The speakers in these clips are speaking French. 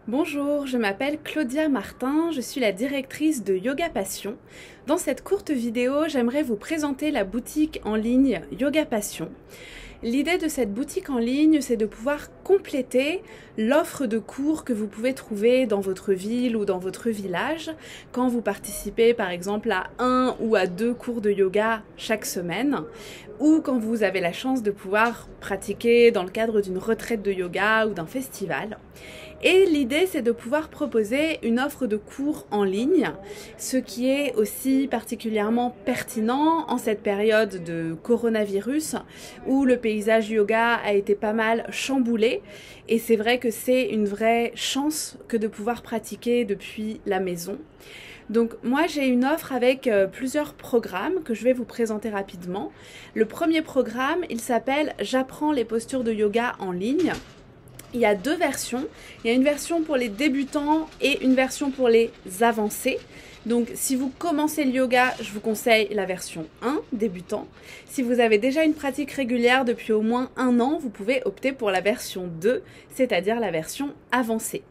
Bonjour, je m'appelle Claudia Martin, je suis la directrice de Yoga Passion. Dans cette courte vidéo, j'aimerais vous présenter la boutique en ligne Yoga Passion. L'idée de cette boutique en ligne, c'est de pouvoir compléter l'offre de cours que vous pouvez trouver dans votre ville ou dans votre village quand vous participez par exemple à 1 ou à 2 cours de yoga chaque semaine ou quand vous avez la chance de pouvoir pratiquer dans le cadre d'une retraite de yoga ou d'un festival. Et l'idée, c'est de pouvoir proposer une offre de cours en ligne, ce qui est aussi particulièrement pertinent en cette période de coronavirus où le paysage yoga a été pas mal chamboulé. Et c'est vrai que c'est une vraie chance que de pouvoir pratiquer depuis la maison. Donc moi j'ai une offre avec plusieurs programmes que je vais vous présenter rapidement. Le premier programme, il s'appelle « J'apprends les postures de yoga en ligne ». Il y a 2 versions, il y a une version pour les débutants et une version pour les avancés. Donc si vous commencez le yoga, je vous conseille la version 1, débutant. Si vous avez déjà une pratique régulière depuis au moins 1 an, vous pouvez opter pour la version 2, c'est-à-dire la version avancée.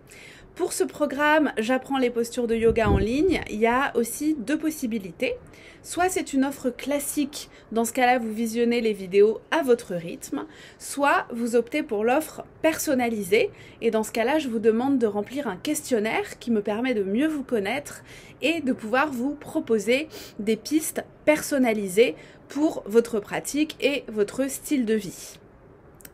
Pour ce programme, j'apprends les postures de yoga en ligne, il y a aussi 2 possibilités. Soit c'est une offre classique, dans ce cas-là vous visionnez les vidéos à votre rythme, soit vous optez pour l'offre personnalisée et dans ce cas-là je vous demande de remplir un questionnaire qui me permet de mieux vous connaître et de pouvoir vous proposer des pistes personnalisées pour votre pratique et votre style de vie.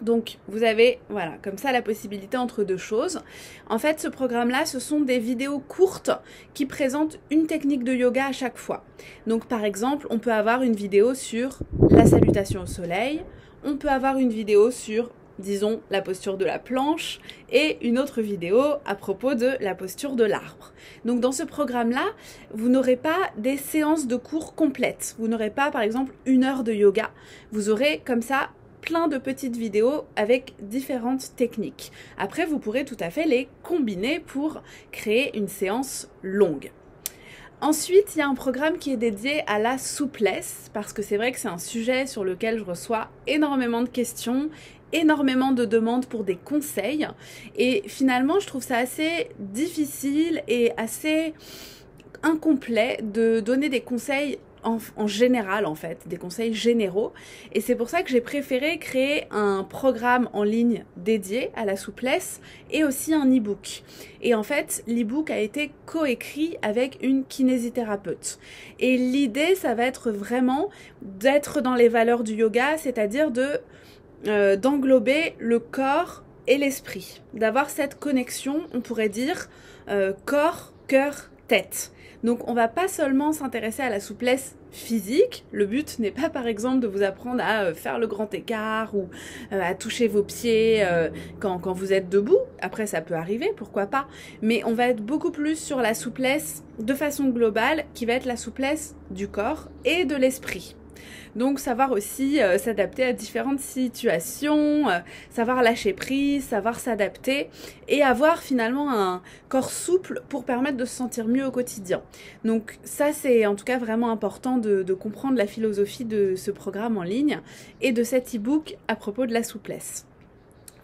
Donc vous avez, voilà, comme ça la possibilité entre 2 choses. En fait, ce programme-là, ce sont des vidéos courtes qui présentent une technique de yoga à chaque fois. Donc par exemple, on peut avoir une vidéo sur la salutation au soleil, on peut avoir une vidéo sur, disons, la posture de la planche et une autre vidéo à propos de la posture de l'arbre. Donc dans ce programme-là, vous n'aurez pas des séances de cours complètes. Vous n'aurez pas, par exemple, 1 heure de yoga. Vous aurez comme ça plein de petites vidéos avec différentes techniques. Après, vous pourrez tout à fait les combiner pour créer une séance longue. Ensuite, il y a un programme qui est dédié à la souplesse, parce que c'est vrai que c'est un sujet sur lequel je reçois énormément de questions, énormément de demandes pour des conseils, et finalement, je trouve ça assez difficile et assez incomplet de donner des conseils en général en fait, des conseils généraux, et c'est pour ça que j'ai préféré créer un programme en ligne dédié à la souplesse et aussi un e-book. Et en fait, l'e-book a été coécrit avec une kinésithérapeute. Et l'idée, ça va être vraiment d'être dans les valeurs du yoga, c'est-à-dire d'englober le corps et l'esprit, d'avoir cette connexion, on pourrait dire, corps, cœur, tête. Donc on va pas seulement s'intéresser à la souplesse physique, le but n'est pas par exemple de vous apprendre à faire le grand écart ou à toucher vos pieds quand vous êtes debout, après ça peut arriver, pourquoi pas, mais on va être beaucoup plus sur la souplesse de façon globale qui va être la souplesse du corps et de l'esprit. Donc savoir aussi s'adapter à différentes situations, savoir lâcher prise, savoir s'adapter et avoir finalement un corps souple pour permettre de se sentir mieux au quotidien. Donc ça c'est en tout cas vraiment important de comprendre la philosophie de ce programme en ligne et de cet e-book à propos de la souplesse.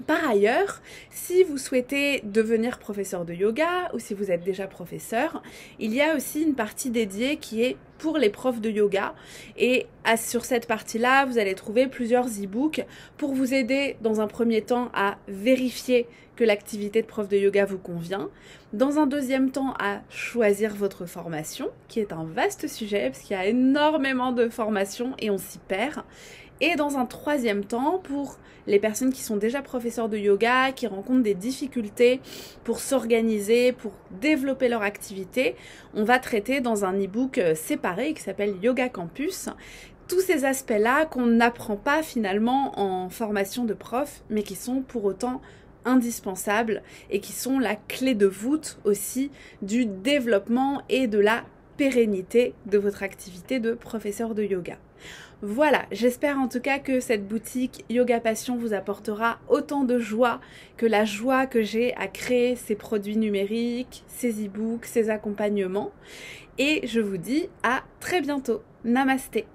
Par ailleurs, si vous souhaitez devenir professeur de yoga ou si vous êtes déjà professeur, il y a aussi une partie dédiée qui est pour les profs de yoga et sur cette partie-là, vous allez trouver plusieurs e-books pour vous aider dans un premier temps à vérifier que l'activité de prof de yoga vous convient, dans un deuxième temps à choisir votre formation, qui est un vaste sujet parce qu'il y a énormément de formations et on s'y perd. Et dans un troisième temps, pour les personnes qui sont déjà professeurs de yoga, qui rencontrent des difficultés pour s'organiser, pour développer leur activité, on va traiter dans un e-book séparé qui s'appelle Yoga Campus, tous ces aspects-là qu'on n'apprend pas finalement en formation de prof, mais qui sont pour autant indispensables et qui sont la clé de voûte aussi du développement et de la pérennité de votre activité de professeur de yoga. Voilà, j'espère en tout cas que cette boutique Yoga Passion vous apportera autant de joie que la joie que j'ai à créer ces produits numériques, ces e-books, ces accompagnements. Et je vous dis à très bientôt. Namasté.